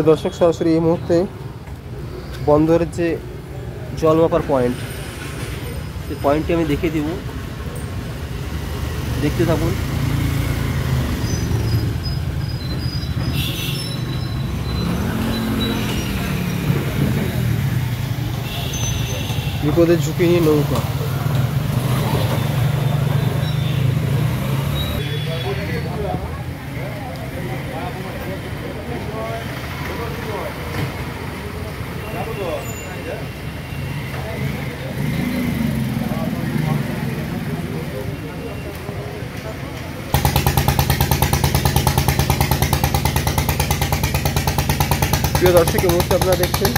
প্রিয় দর্শক, সরাসরি এই মুহূর্তে বন্দরের যে জল মাপার পয়েন্ট, সেই পয়েন্টটি আমি দেখিয়ে দিব, দেখতে থাকুন। বিপদের ঝুঁকি নিয়ে নৌকা। প্রিয় দর্শক, এই মুহূর্তে আপনারা দেখছেন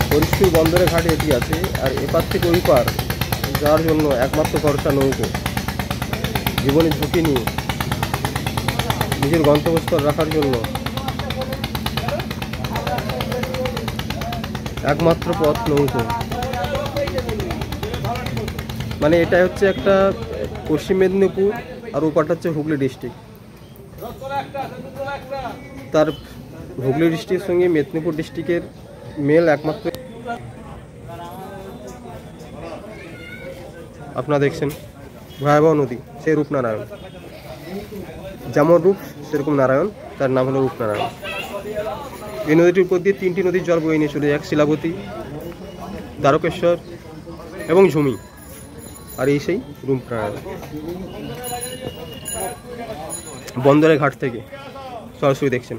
হরিশপুর বন্দরের ঘাটে এটি আছে। আর এপার থেকে ওই পার যাওয়ার জন্য একমাত্র ভরসা নৌকো। জীবনের ঝুঁকি নিয়ে নিজের গন্তব্যস্থল রাখার জন্য একমাত্র পথ নৌকো। মানে এটাই হচ্ছে একটা পশ্চিম মেদিনীপুর, আর ওপারটা হচ্ছে হুগলি ডিস্ট্রিক্ট। তার হুগলি ডিস্ট্রিক্টের সঙ্গে মেদিনীপুর ডিস্ট্রিক্টের মেল একমাত্র। আপনারা দেখছেন ভয়াবহ নদী, সেই রূপনারায়ণ। যেমন রূপ সেরকম নারায়ণ, তার নাম হলো রূপনারায়ণ। এই নদীটির উপর দিয়ে তিনটি নদীর জল বয়ে নিয়ে চলে যায়, শিলাবতী, দ্বারকেশ্বর এবং ঝুমি। আর এই সেই রূপনারায়ণ। বন্দরের ঘাট থেকে সরাসরি দেখছেন।